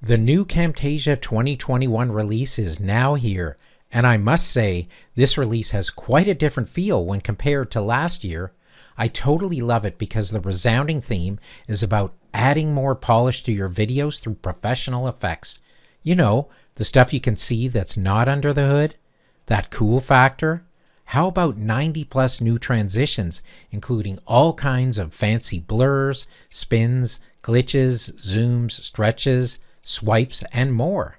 The new Camtasia 2021 release is now here, and I must say, this release has quite a different feel when compared to last year. I totally love it because the resounding theme is about adding more polish to your videos through professional effects. You know, the stuff you can see that's not under the hood? That cool factor? How about 90 plus new transitions, including all kinds of fancy blurs, spins, glitches, zooms, stretches, swipes, and more?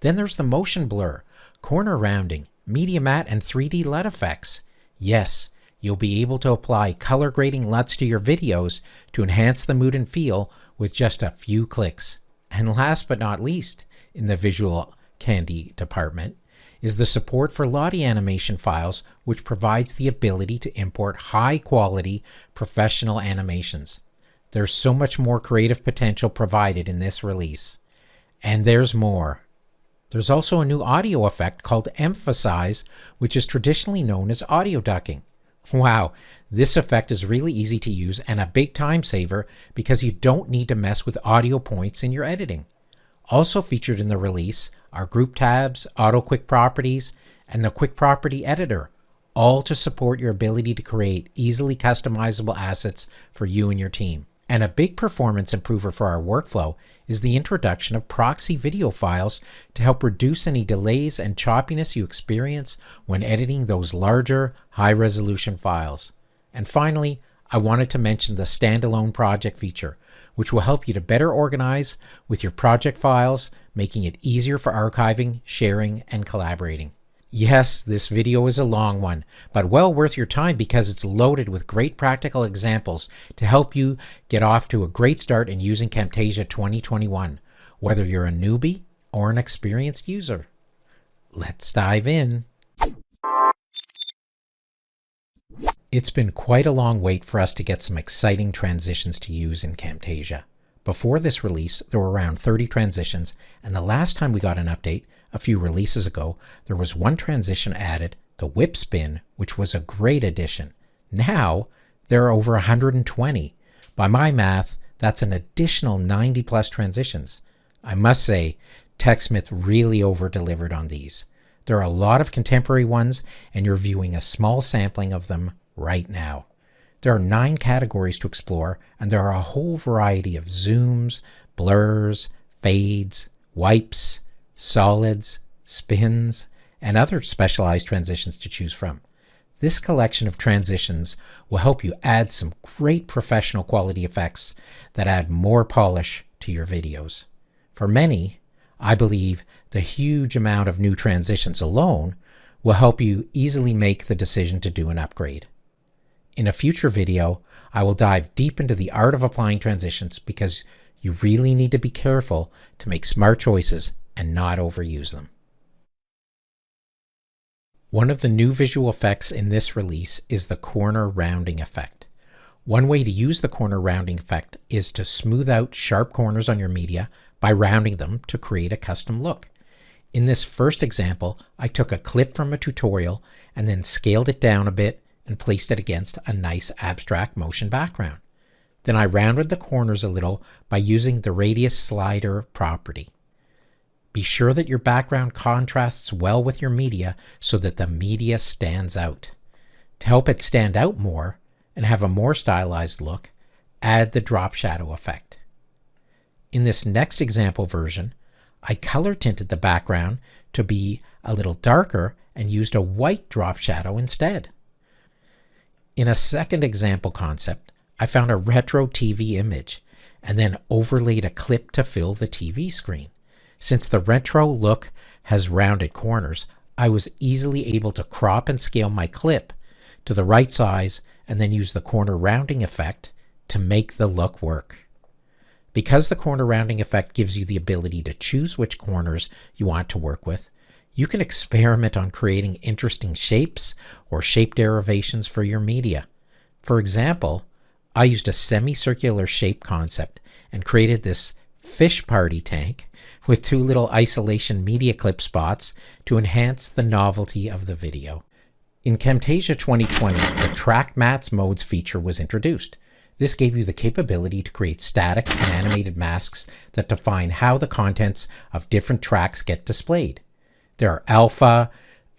Then there's the motion blur, corner rounding, media matte, and 3D LUT effects. Yes, you'll be able to apply color grading LUTs to your videos to enhance the mood and feel with just a few clicks. And last but not least, in the visual candy department, is the support for Lottie animation files, which provides the ability to import high-quality professional animations. There's so much more creative potential provided in this release. And there's more. There's also a new audio effect called Emphasize, which is traditionally known as audio ducking. Wow, this effect is really easy to use and a big time saver because you don't need to mess with audio points in your editing. Also featured in the release are group tabs, auto quick properties, and the quick property editor, all to support your ability to create easily customizable assets for you and your team. And a big performance improver for our workflow is the introduction of Proxy video files to help reduce any delays and choppiness you experience when editing those larger, high-resolution files. And finally, I wanted to mention the Standalone Project feature, which will help you to better organize with your project files, making it easier for archiving, sharing, and collaborating. Yes, this video is a long one, but well worth your time because it's loaded with great practical examples to help you get off to a great start in using Camtasia 2021, whether you're a newbie or an experienced user. Let's dive in. It's been quite a long wait for us to get some exciting transitions to use in Camtasia. Before this release, there were around 30 transitions, and the last time we got an update, a few releases ago, there was one transition added, the whip spin, which was a great addition. Now, there are over 120. By my math, that's an additional 90 plus transitions. I must say, TechSmith really over-delivered on these. There are a lot of contemporary ones, and you're viewing a small sampling of them right now. There are 9 categories to explore, and there are a whole variety of zooms, blurs, fades, wipes, solids, spins, and other specialized transitions to choose from. This collection of transitions will help you add some great professional quality effects that add more polish to your videos. For many, I believe the huge amount of new transitions alone will help you easily make the decision to do an upgrade. In a future video, I will dive deep into the art of applying transitions because you really need to be careful to make smart choices and not overuse them. One of the new visual effects in this release is the corner rounding effect. One way to use the corner rounding effect is to smooth out sharp corners on your media by rounding them to create a custom look. In this first example, I took a clip from a tutorial and then scaled it down a bit and placed it against a nice abstract motion background. Then I rounded the corners a little by using the radius slider property. Be sure that your background contrasts well with your media so that the media stands out. To help it stand out more and have a more stylized look, add the drop shadow effect. In this next example version, I color tinted the background to be a little darker and used a white drop shadow instead. In a second example concept, I found a retro TV image and then overlaid a clip to fill the TV screen. Since the retro look has rounded corners, I was easily able to crop and scale my clip to the right size and then use the corner rounding effect to make the look work. Because the corner rounding effect gives you the ability to choose which corners you want to work with, you can experiment on creating interesting shapes or shape derivations for your media. For example, I used a semicircular shape concept and created this fish party tank with 2 little isolation media clip spots to enhance the novelty of the video. In Camtasia 2020, the Track Mats Modes feature was introduced. This gave you the capability to create static and animated masks that define how the contents of different tracks get displayed. There are alpha,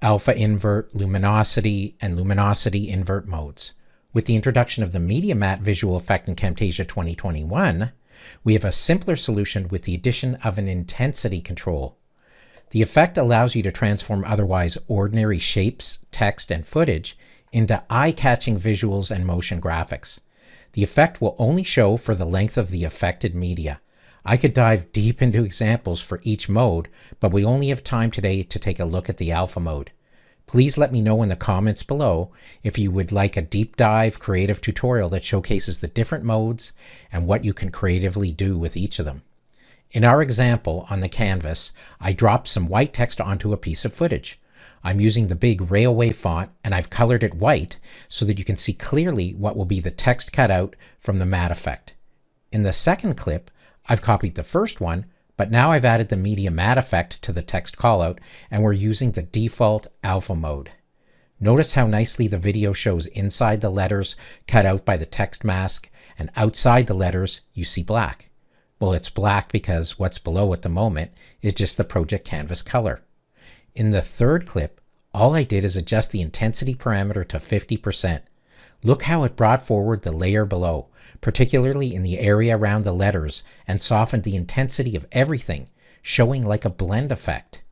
alpha invert, luminosity, and luminosity invert modes. With the introduction of the Media Matte visual effect in Camtasia 2021, we have a simpler solution with the addition of an intensity control. The effect allows you to transform otherwise ordinary shapes, text, and footage into eye-catching visuals and motion graphics. The effect will only show for the length of the affected media. I could dive deep into examples for each mode, but we only have time today to take a look at the alpha mode. Please let me know in the comments below if you would like a deep dive creative tutorial that showcases the different modes and what you can creatively do with each of them. In our example on the canvas, I dropped some white text onto a piece of footage. I'm using the big railway font and I've colored it white so that you can see clearly what will be the text cut out from the matte effect. In the second clip, I've copied the first one, but now I've added the media matte effect to the text callout and we're using the default alpha mode. Notice how nicely the video shows inside the letters cut out by the text mask, and outside the letters you see black. Well, it's black because what's below at the moment is just the project canvas color. In the third clip, all I did is adjust the intensity parameter to 50%. Look how it brought forward the layer below, particularly in the area around the letters, and softened the intensity of everything, showing like a blend effect.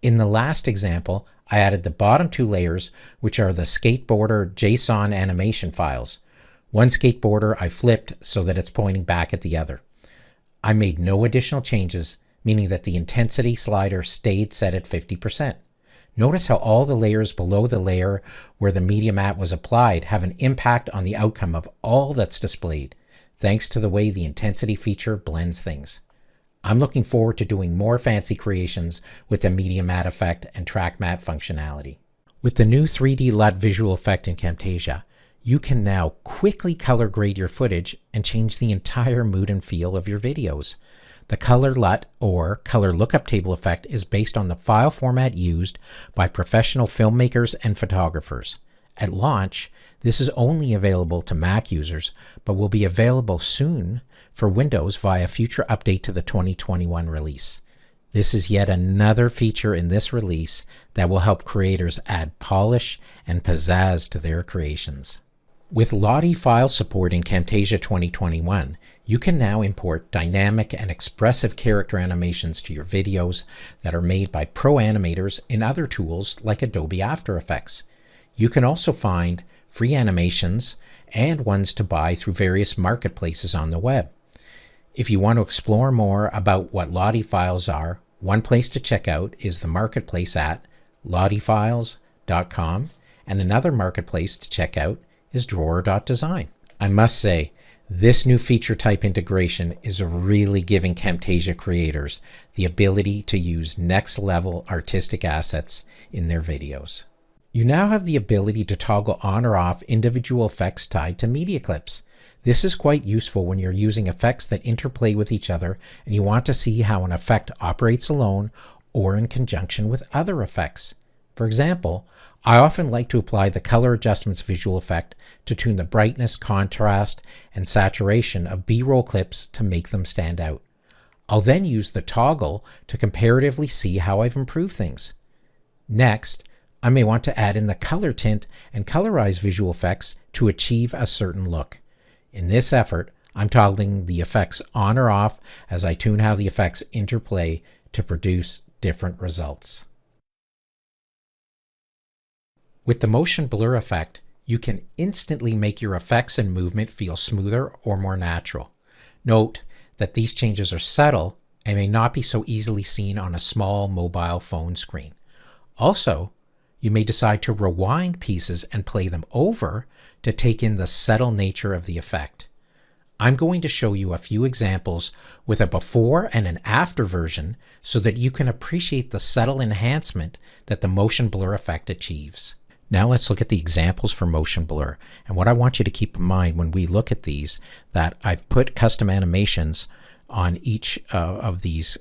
In the last example, I added the bottom two layers, which are the skateboarder JSON animation files. One skateboarder I flipped so that it's pointing back at the other. I made no additional changes, meaning that the intensity slider stayed set at 50%. Notice how all the layers below the layer where the media matte was applied have an impact on the outcome of all that's displayed, thanks to the way the intensity feature blends things. I'm looking forward to doing more fancy creations with the media matte effect and track matte functionality. With the new 3D LUT visual effect in Camtasia, you can now quickly color grade your footage and change the entire mood and feel of your videos. The color LUT, or color lookup table effect, is based on the file format used by professional filmmakers and photographers. At launch, this is only available to Mac users, but will be available soon for Windows via future update to the 2021 release. This is yet another feature in this release that will help creators add polish and pizzazz to their creations. With Lottie file support in Camtasia 2021, you can now import dynamic and expressive character animations to your videos that are made by pro animators in other tools like Adobe After Effects. You can also find free animations and ones to buy through various marketplaces on the web. If you want to explore more about what Lottie files are, one place to check out is the marketplace at lottiefiles.com, and another marketplace to check out is drawer.design. I must say, this new feature type integration is really giving Camtasia creators the ability to use next level artistic assets in their videos. You now have the ability to toggle on or off individual effects tied to media clips. This is quite useful when you're using effects that interplay with each other and you want to see how an effect operates alone or in conjunction with other effects. For example, I often like to apply the color adjustments visual effect to tune the brightness, contrast, and saturation of B-roll clips to make them stand out. I'll then use the toggle to comparatively see how I've improved things. Next, I may want to add in the color tint and colorize visual effects to achieve a certain look. In this effort, I'm toggling the effects on or off as I tune how the effects interplay to produce different results. With the motion blur effect, you can instantly make your effects and movement feel smoother or more natural. Note that these changes are subtle and may not be so easily seen on a small mobile phone screen. Also, you may decide to rewind pieces and play them over to take in the subtle nature of the effect. I'm going to show you a few examples with a before and an after version so that you can appreciate the subtle enhancement that the motion blur effect achieves. Now let's look at the examples for motion blur. And what I want you to keep in mind when we look at these, that I've put custom animations on each of these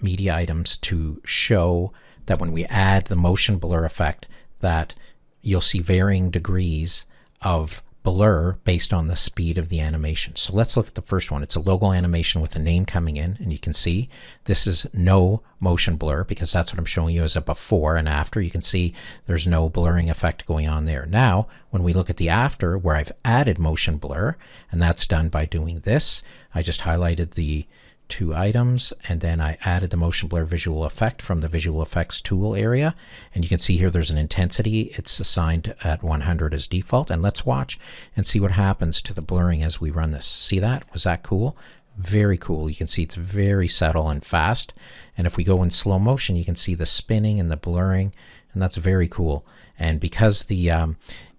media items to show that when we add the motion blur effect, that you'll see varying degrees of blur based on the speed of the animation. So let's look at the first one. It's a logo animation with a name coming in, and you can see this is no motion blur because that's what I'm showing you as a before and after. You can see there's no blurring effect going on there. Now when we look at the after, where I've added motion blur, and that's done by doing this, I just highlighted the two items and then I added the motion blur visual effect from the visual effects tool area, and you can see here there's an intensity. It's assigned at 100 as default, and let's watch and see what happens to the blurring as we run this. See that? Was that cool? Very cool. You can see it's very subtle and fast, and if we go in slow motion you can see the spinning and the blurring, and that's very cool. And because the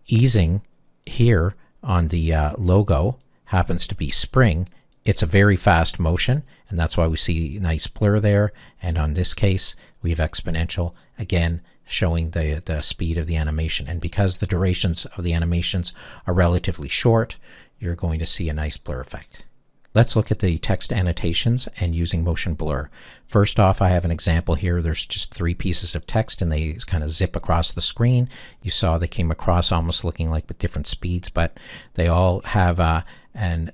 easing here on the logo happens to be spring, it's a very fast motion, and that's why we see nice blur there. And on this case we have exponential, again showing the speed of the animation. And because the durations of the animations are relatively short, you're going to see a nice blur effect. Let's look at the text annotations and using motion blur. First off, I have an example here. There's just 3 pieces of text and they kind of zip across the screen. You saw they came across almost looking like with different speeds, but they all have an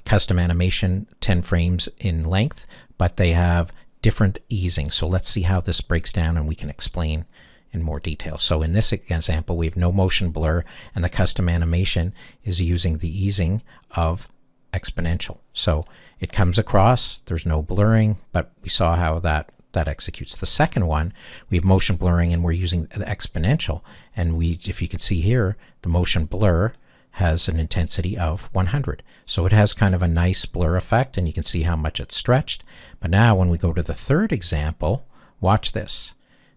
custom animation, 10 frames in length, but they have different easing. So let's see how this breaks down and we can explain in more detail. So in this example we have no motion blur, and the custom animation is using the easing of exponential. So it comes across, there's no blurring, but we saw how that executes. The second one, we have motion blurring and we're using the exponential, and if you can see here, the motion blur has an intensity of 100. So it has kind of a nice blur effect, and you can see how much it's stretched. But now when we go to the third example, watch this.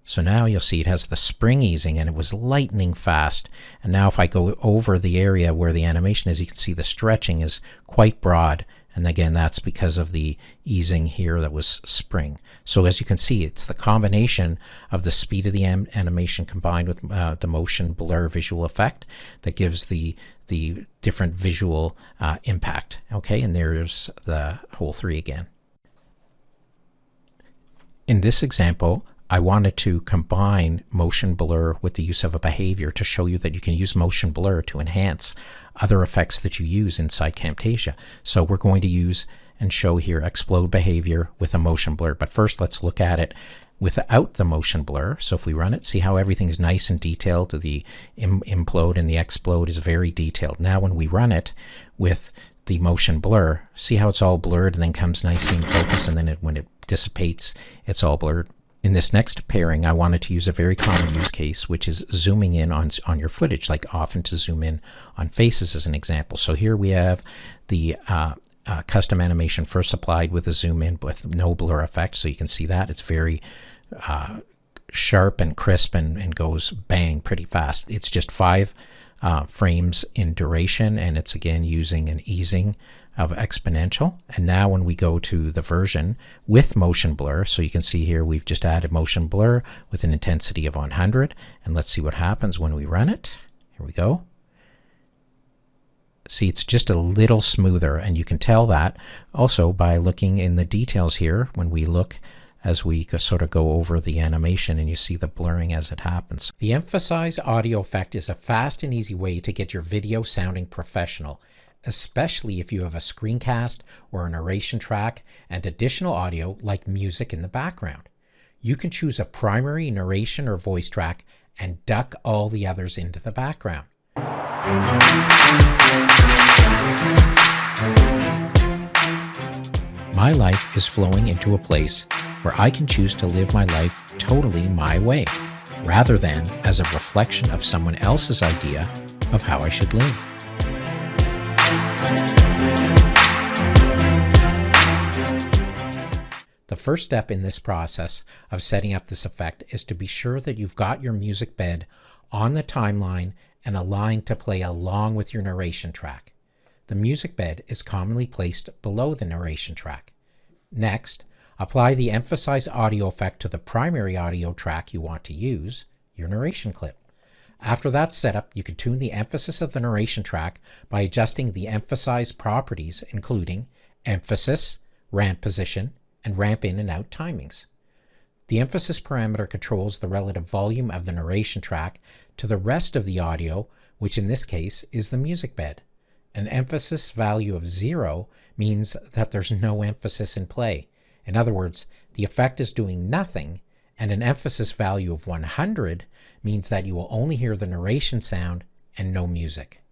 So now you'll see it has the spring easing, and it was lightning fast. And now if I go over the area where the animation is, you can see the stretching is quite broad. And again, that's because of the easing here that was spring. So as you can see, it's the combination of the speed of the animation combined with the motion blur visual effect that gives the different visual impact. Okay, and there's the whole 3 again. In this example, I wanted to combine motion blur with the use of a behavior to show you that you can use motion blur to enhance other effects that you use inside Camtasia. So we're going to use and show here explode behavior with a motion blur. But first let's look at it without the motion blur. So if we run it, see how everything's nice and detailed. The implode and the explode is very detailed. Now when we run it with the motion blur, see how it's all blurred and then comes nicely in focus, and then when it dissipates, it's all blurred. In this next pairing, I wanted to use a very common use case, which is zooming in on your footage, like often to zoom in on faces as an example. So here we have the custom animation first applied with a zoom in with no blur effect. So you can see that it's very sharp and crisp and goes bang pretty fast. It's just 5 frames in duration, and it's again using an easing of exponential. And now when we go to the version with motion blur, so you can see here we've just added motion blur with an intensity of 100, and let's see what happens when we run it. Here we go. See, it's just a little smoother, and you can tell that also by looking in the details here when we look as we sort of go over the animation, and you see the blurring as it happens. The emphasize audio effect is a fast and easy way to get your video sounding professional, especially if you have a screencast or a narration track and additional audio like music in the background. You can choose a primary narration or voice track and duck all the others into the background. My life is flowing into a place where I can choose to live my life totally my way, rather than as a reflection of someone else's idea of how I should live. The first step in this process of setting up this effect is to be sure that you've got your music bed on the timeline and aligned to play along with your narration track. The music bed is commonly placed below the narration track. Next, apply the emphasize audio effect to the primary audio track you want to use, your narration clip. After that's set up, you can tune the emphasis of the narration track by adjusting the emphasize properties, including emphasis, ramp position, and ramp in and out timings. The emphasis parameter controls the relative volume of the narration track to the rest of the audio, which in this case is the music bed. An emphasis value of 0 means that there's no emphasis in play. In other words, the effect is doing nothing, and an emphasis value of 100 means that you will only hear the narration sound and no music.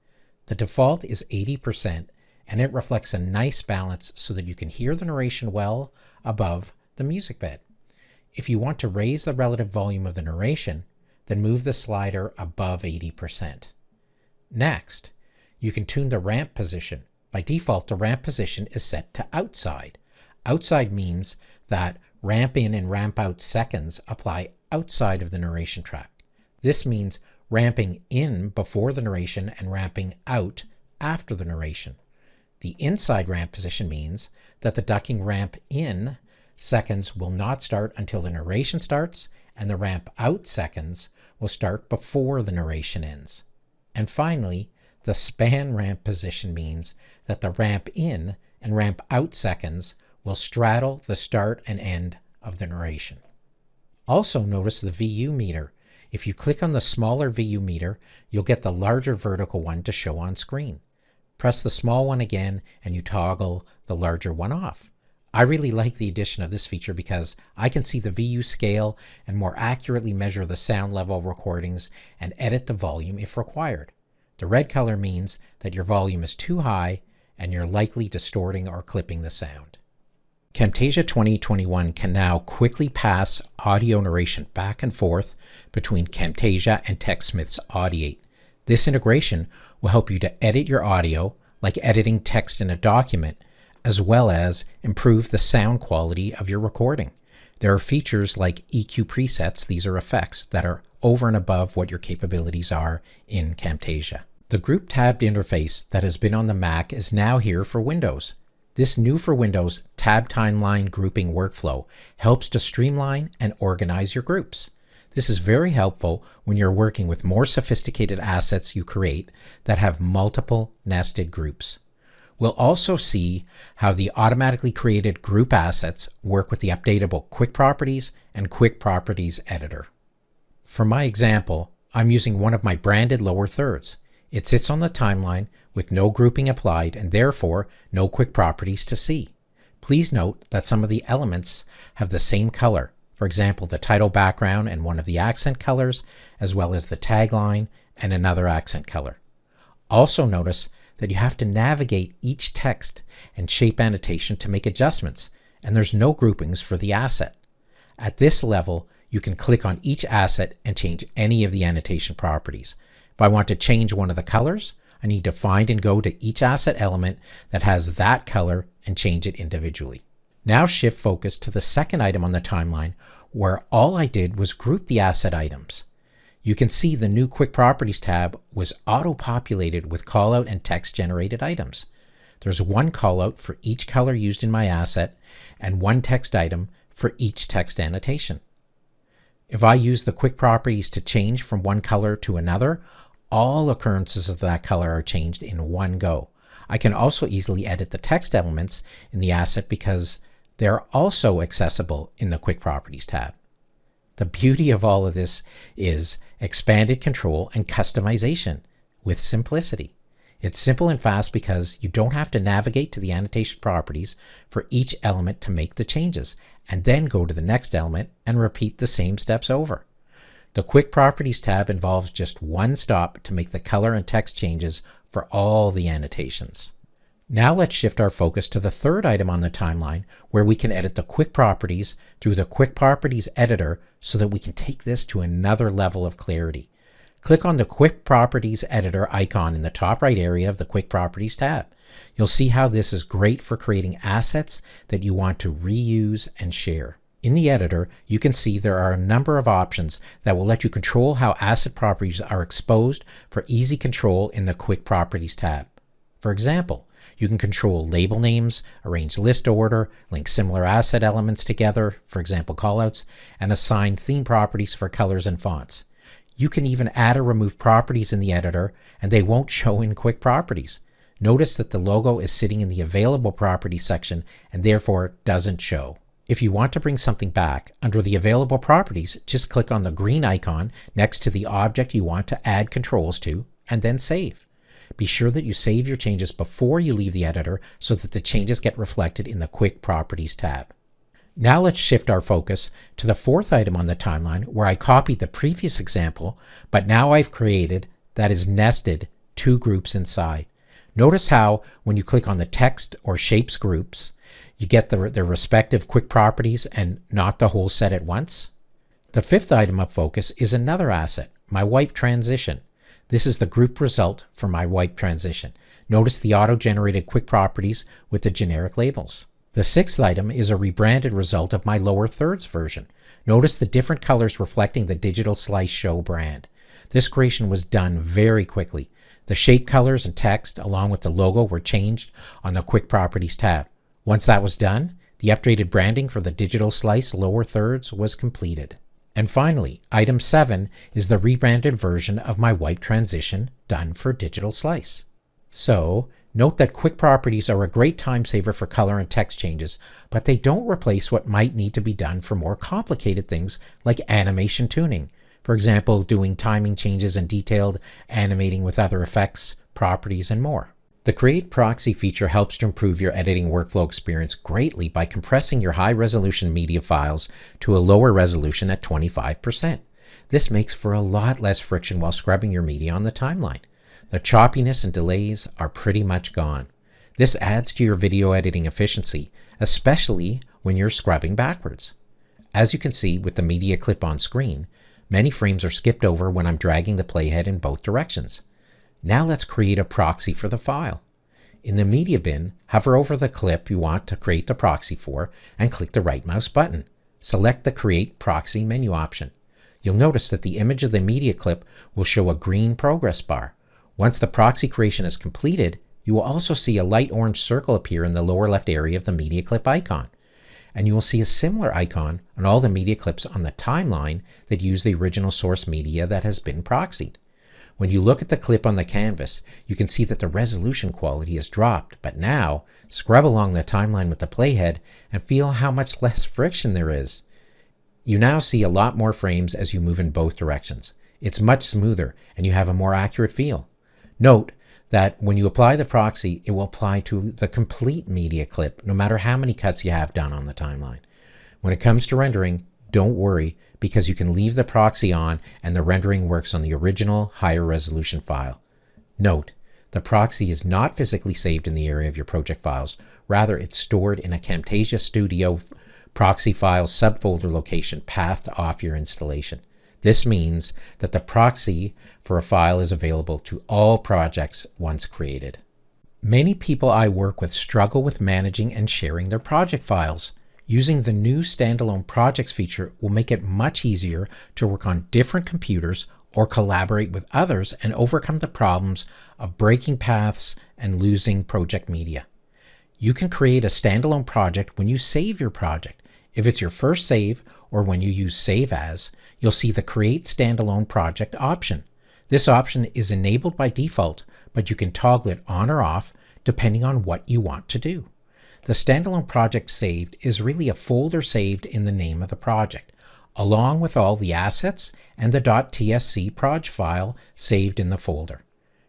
The default is 80%, and it reflects a nice balance so that you can hear the narration well above the music bed. If you want to raise the relative volume of the narration, then move the slider above 80%. Next, you can tune the ramp position. By default, the ramp position is set to outside. Outside means that ramp in and ramp out seconds apply outside of the narration track. This means ramping in before the narration and ramping out after the narration. The inside ramp position means that the ducking ramp in seconds will not start until the narration starts, and the ramp out seconds will start before the narration ends. And finally, the span ramp position means that the ramp in and ramp out seconds will straddle the start and end of the narration. Also notice the VU meter. If you click on the smaller VU meter, you'll get the larger vertical one to show on screen. Press the small one again and you toggle the larger one off. I really like the addition of this feature because I can see the VU scale and more accurately measure the sound level recordings and edit the volume if required. The red color means that your volume is too high and you're likely distorting or clipping the sound. Camtasia 2021 can now quickly pass audio narration back and forth between Camtasia and TechSmith's Audiate. This integration will help you to edit your audio, like editing text in a document, as well as improve the sound quality of your recording. There are features like EQ presets, these are effects that are over and above what your capabilities are in Camtasia. The group tabbed interface that has been on the Mac is now here for Windows. This new for Windows tab timeline grouping workflow helps to streamline and organize your groups. This is very helpful when you're working with more sophisticated assets you create that have multiple nested groups. We'll also see how the automatically created group assets work with the updatable Quick Properties and Quick Properties editor. For my example, I'm using one of my branded lower thirds. It sits on the timeline with no grouping applied and therefore no quick properties to see. Please note that some of the elements have the same color. For example, the title background and one of the accent colors, as well as the tagline and another accent color. Also notice that you have to navigate each text and shape annotation to make adjustments, and there's no groupings for the asset. At this level, you can click on each asset and change any of the annotation properties. If I want to change one of the colors, I need to find and go to each asset element that has that color and change it individually. Now shift focus to the second item on the timeline, where all I did was group the asset items. You can see the new Quick Properties tab was auto-populated with callout and text-generated items. There's one callout for each color used in my asset and one text item for each text annotation. If I use the Quick Properties to change from one color to another, all occurrences of that color are changed in one go. I can also easily edit the text elements in the asset because they're also accessible in the Quick Properties tab. The beauty of all of this is expanded control and customization with simplicity. It's simple and fast because you don't have to navigate to the annotation properties for each element to make the changes, and then go to the next element and repeat the same steps over. The Quick Properties tab involves just one stop to make the color and text changes for all the annotations. Now let's shift our focus to the third item on the timeline, where we can edit the Quick Properties through the Quick Properties editor so that we can take this to another level of clarity. Click on the Quick Properties editor icon in the top right area of the Quick Properties tab. You'll see how this is great for creating assets that you want to reuse and share. In the editor, you can see there are a number of options that will let you control how asset properties are exposed for easy control in the Quick Properties tab. For example, you can control label names, arrange list order, link similar asset elements together, for example callouts, and assign theme properties for colors and fonts. You can even add or remove properties in the editor, and they won't show in Quick Properties. Notice that the logo is sitting in the Available Properties section and therefore doesn't show. If you want to bring something back, under the Available Properties, just click on the green icon next to the object you want to add controls to and then save. Be sure that you save your changes before you leave the editor so that the changes get reflected in the Quick Properties tab. Now let's shift our focus to the fourth item on the timeline where I copied the previous example, but now I've created, that is nested, two groups inside. Notice how when you click on the text or shapes groups, you get their respective quick properties and not the whole set at once. The fifth item of focus is another asset, my wipe transition. This is the group result for my wipe transition. Notice the auto-generated quick properties with the generic labels. The sixth item is a rebranded result of my lower thirds version. Notice the different colors reflecting the Digital Slice Show brand. This creation was done very quickly. The shape colors and text along with the logo were changed on the Quick Properties tab. Once that was done, the updated branding for the Digital Slice lower thirds was completed. And finally, item 7 is the rebranded version of my wipe transition done for Digital Slice. So, note that quick properties are a great time saver for color and text changes, but they don't replace what might need to be done for more complicated things like animation tuning. For example, doing timing changes and detailed animating with other effects, properties, and more. The Create Proxy feature helps to improve your editing workflow experience greatly by compressing your high-resolution media files to a lower resolution at 25%. This makes for a lot less friction while scrubbing your media on the timeline. The choppiness and delays are pretty much gone. This adds to your video editing efficiency, especially when you're scrubbing backwards. As you can see with the media clip on screen, many frames are skipped over when I'm dragging the playhead in both directions. Now let's create a proxy for the file. In the media bin, hover over the clip you want to create the proxy for and click the right mouse button. Select the Create Proxy menu option. You'll notice that the image of the media clip will show a green progress bar. Once the proxy creation is completed, you will also see a light orange circle appear in the lower left area of the media clip icon. And you will see a similar icon on all the media clips on the timeline that use the original source media that has been proxied. When you look at the clip on the canvas, you can see that the resolution quality has dropped, but now scrub along the timeline with the playhead and feel how much less friction there is. You now see a lot more frames as you move in both directions. It's much smoother and you have a more accurate feel. Note that when you apply the proxy, it will apply to the complete media clip, no matter how many cuts you have done on the timeline. When it comes to rendering, don't worry, because you can leave the proxy on and the rendering works on the original higher resolution file. Note, the proxy is not physically saved in the area of your project files. Rather, it's stored in a Camtasia Studio proxy files subfolder location pathed off your installation. This means that the proxy for a file is available to all projects once created. Many people I work with struggle with managing and sharing their project files. Using the new Standalone Projects feature will make it much easier to work on different computers or collaborate with others and overcome the problems of breaking paths and losing project media. You can create a standalone project when you save your project. If it's your first save or when you use Save As, you'll see the Create Standalone Project option. This option is enabled by default, but you can toggle it on or off depending on what you want to do. The standalone project saved is really a folder saved in the name of the project, along with all the assets and the .tsc proj file saved in the folder.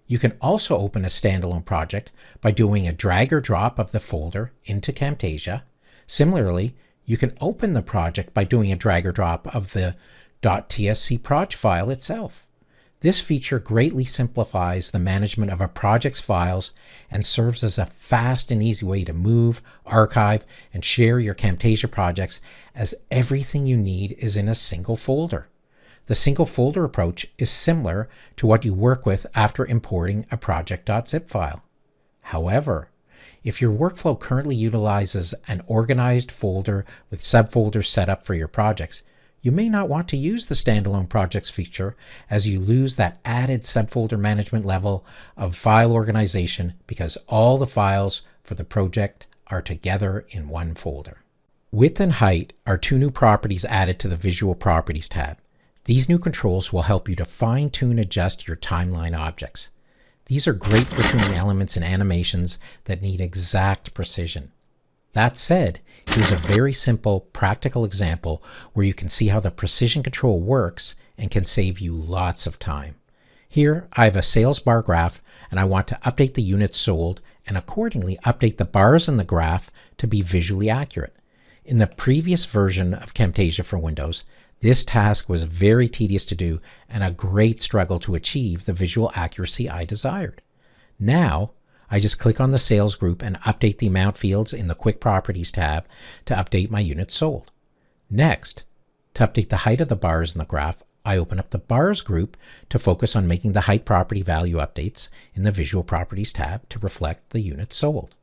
You can also open a standalone project by doing a drag or drop of the folder into Camtasia. Similarly, you can open the project by doing a drag or drop of the .tsc proj file itself. This feature greatly simplifies the management of a project's files and serves as a fast and easy way to move, archive, and share your Camtasia projects, as everything you need is in a single folder. The single folder approach is similar to what you work with after importing a project.zip file. However, if your workflow currently utilizes an organized folder with subfolders set up for your projects, you may not want to use the Standalone Projects feature, as you lose that added subfolder management level of file organization because all the files for the project are together in one folder. Width and height are two new properties added to the Visual Properties tab. These new controls will help you to fine-tune adjust your timeline objects. These are great for tuning elements and animations that need exact precision. That said, here's a very simple, practical example where you can see how the precision control works and can save you lots of time. Here I have a sales bar graph and I want to update the units sold and accordingly update the bars in the graph to be visually accurate. In the previous version of Camtasia for Windows, this task was very tedious to do and a great struggle to achieve the visual accuracy I desired. Now, I just click on the sales group and update the amount fields in the Quick Properties tab to update my units sold. Next, to update the height of the bars in the graph, I open up the bars group to focus on making the height property value updates in the Visual Properties tab to reflect the units sold.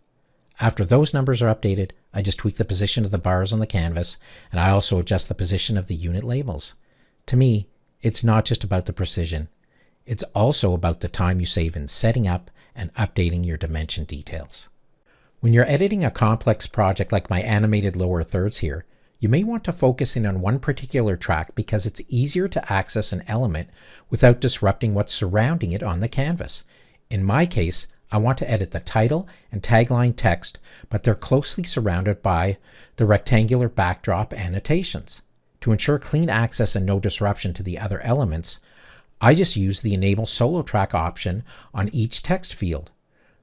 After those numbers are updated, I just tweak the position of the bars on the canvas, and I also adjust the position of the unit labels. To me, it's not just about the precision. It's also about the time you save in setting up and updating your dimension details. When you're editing a complex project like my animated lower thirds here, you may want to focus in on one particular track because it's easier to access an element without disrupting what's surrounding it on the canvas. In my case, I want to edit the title and tagline text, but they're closely surrounded by the rectangular backdrop annotations. To ensure clean access and no disruption to the other elements, I just use the Enable Solo Track option on each text field.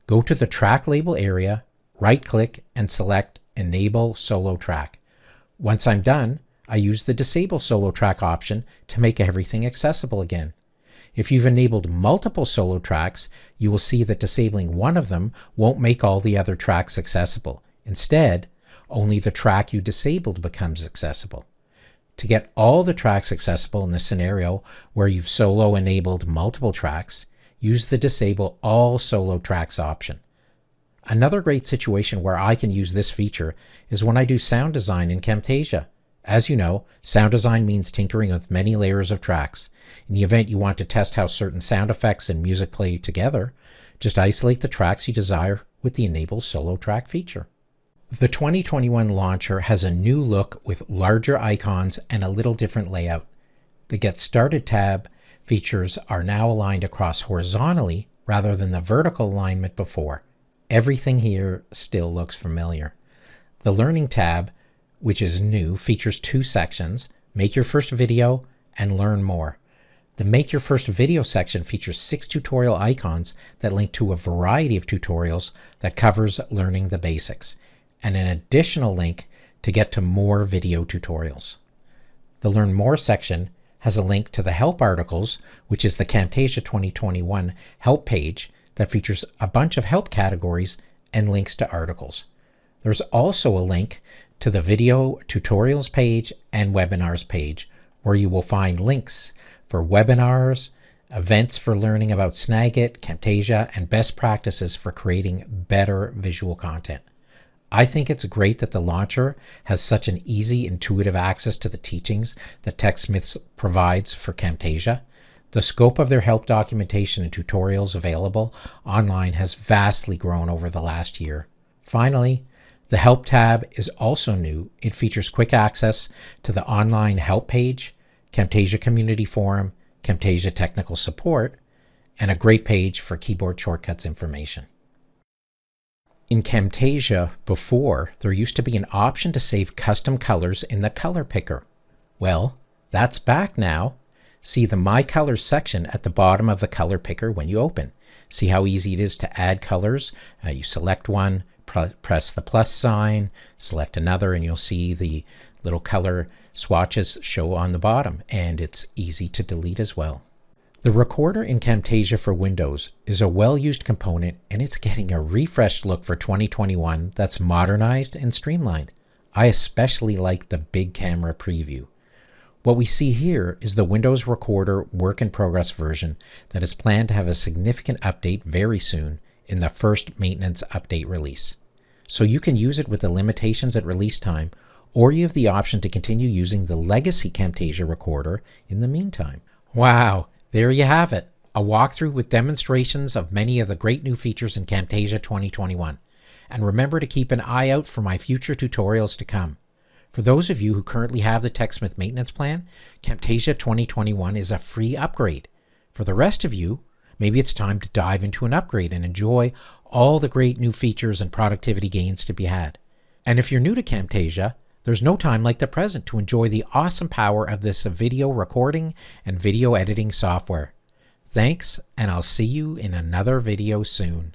Go to the track label area, right-click, and select Enable Solo Track. Once I'm done, I use the Disable Solo Track option to make everything accessible again. If you've enabled multiple solo tracks, you will see that disabling one of them won't make all the other tracks accessible. Instead, only the track you disabled becomes accessible. To get all the tracks accessible in the scenario where you've solo enabled multiple tracks, use the Disable All Solo Tracks option. Another great situation where I can use this feature is when I do sound design in Camtasia. As you know, sound design means tinkering with many layers of tracks. In the event you want to test how certain sound effects and music play together, just isolate the tracks you desire with the Enable Solo Track feature. The 2021 launcher has a new look with larger icons and a little different layout. The Get Started tab features are now aligned across horizontally rather than the vertical alignment before. Everything here still looks familiar. The Learning tab, which is new, features two sections, Make Your First Video and Learn More. The Make Your First Video section features 6 tutorial icons that link to a variety of tutorials that covers learning the basics, and an additional link to get to more video tutorials. The Learn More section has a link to the Help articles, which is the Camtasia 2021 help page that features a bunch of help categories and links to articles. There's also a link to the video tutorials page and webinars page, where you will find links for webinars, events for learning about Snagit, Camtasia, and best practices for creating better visual content. I think it's great that the launcher has such an easy, intuitive access to the teachings that TechSmith provides for Camtasia. The scope of their help documentation and tutorials available online has vastly grown over the last year. Finally, the Help tab is also new. It features quick access to the online help page, Camtasia Community Forum, Camtasia Technical Support, and a great page for keyboard shortcuts information. In Camtasia, before, there used to be an option to save custom colors in the color picker. Well, that's back now. See the My Colors section at the bottom of the color picker when you open. See how easy it is to add colors. You select one, press the plus sign, select another, and you'll see the little color swatches show on the bottom, and it's easy to delete as well. The recorder in Camtasia for Windows is a well-used component, and it's getting a refreshed look for 2021 that's modernized and streamlined. I especially like the big camera preview. What we see here is the Windows Recorder work-in-progress version that is planned to have a significant update very soon in the first maintenance update release. So you can use it with the limitations at release time, or you have the option to continue using the legacy Camtasia recorder in the meantime. Wow, there you have it, a walkthrough with demonstrations of many of the great new features in Camtasia 2021. And remember to keep an eye out for my future tutorials to come. For those of you who currently have the TechSmith maintenance plan, Camtasia 2021 is a free upgrade. For the rest of you, maybe it's time to dive into an upgrade and enjoy all the great new features and productivity gains to be had. And if you're new to Camtasia, there's no time like the present to enjoy the awesome power of this video recording and video editing software. Thanks, and I'll see you in another video soon.